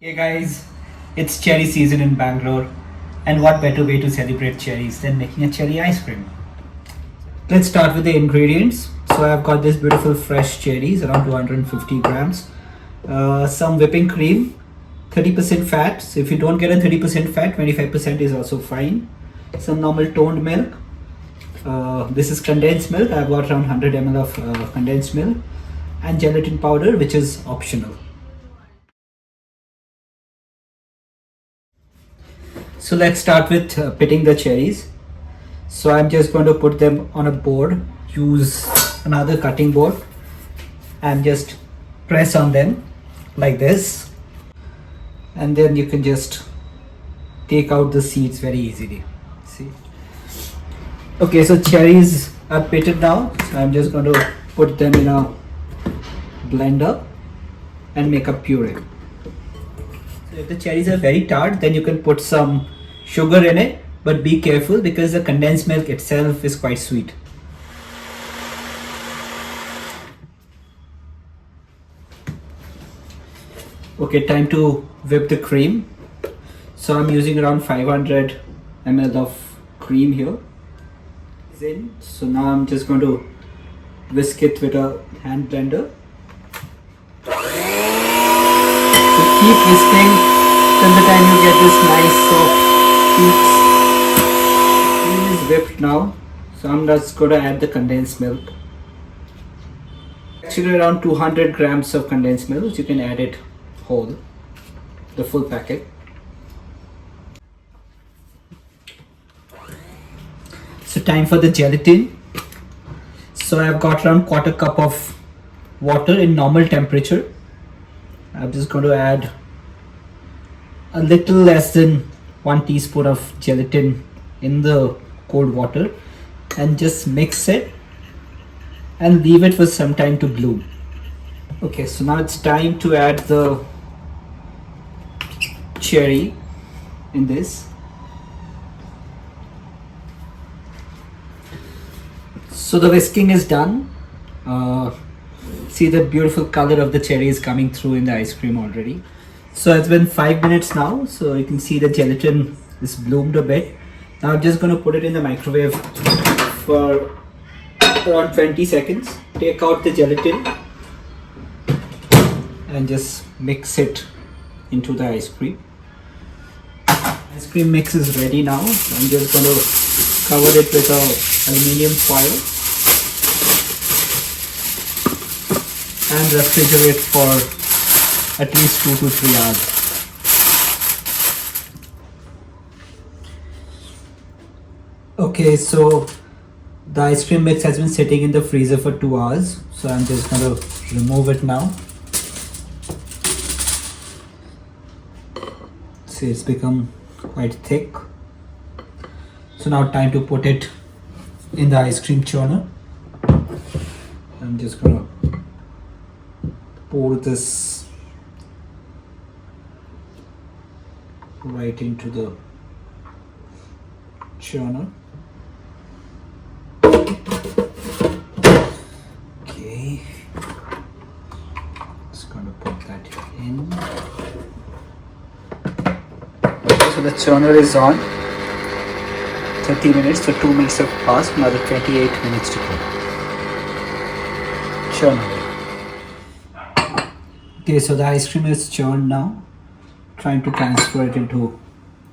Hey guys, it's cherry season in Bangalore, and what better way to celebrate cherries than making a cherry ice cream? Let's start with the ingredients. So I've got this beautiful fresh cherries, around 250 grams, some whipping cream, 30% fat. So if you don't get a 30% fat, 25% is also fine. Some normal toned milk. This is condensed milk. I've got around 100 ml of condensed milk, and gelatin powder, which is optional. So let's start with pitting the cherries. So I'm just going to put them on a board, use another cutting board and just press on them like this. And then you can just take out the seeds very easily. See? Okay, so cherries are pitted now. So I'm just going to put them in a blender and make a puree. So if the cherries are very tart, then you can put some sugar in it, but be careful because the condensed milk itself is quite sweet. Okay, time to whip the cream. So I'm using around 500 ml of cream here. So now I'm just going to whisk it with a hand blender. So keep whisking till the time you get this nice soft peaks. Cream is whipped now, so I'm just going to add the condensed milk. Actually around 200 grams of condensed milk. You can add it whole, the full packet. So time for the gelatin. So I've got around quarter cup of water in normal temperature. I'm just going to add a little less than 1 teaspoon of gelatin in the cold water and just mix it and leave it for some time to bloom. Okay, so now it's time to add the cherry in this. So the whisking is done. See the beautiful color of the cherry is coming through in the ice cream already. So it's been 5 minutes now, so you can see the gelatin is bloomed a bit. Now I'm just going to put it in the microwave for around 20 seconds. Take out the gelatin and just mix it into the ice cream. Ice cream mix is ready now. So I'm just going to cover it with a aluminium foil and refrigerate for at least 2 to 3 hours. Okay, so the ice cream mix has been sitting in the freezer for 2 hours. So I'm just going to remove it now. See, it's become quite thick. So now time to put it in the ice cream churner. I'm just going to pour this right into the churner. Okay, just going to put that in. So the churner is on. 30 minutes, so 2 minutes have passed. Another 28 minutes to go. Churner. Okay, so the ice cream is churned now. Trying to transfer it into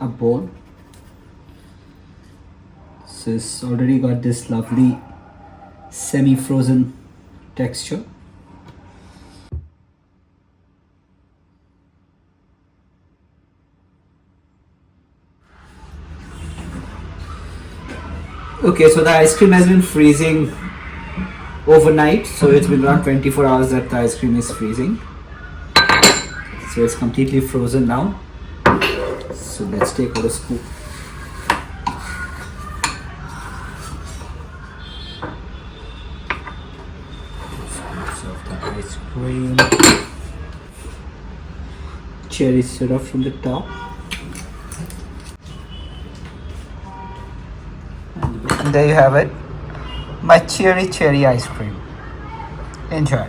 a bowl. So it's already got this lovely semi-frozen texture. Okay, so the ice cream has been freezing overnight, so it's been around 24 hours that the ice cream is freezing. So it's completely frozen now. So let's take out a scoop. Scoops of the ice cream. Cherry syrup from the top. And there you have it. My Cheery Cherry ice cream. Enjoy.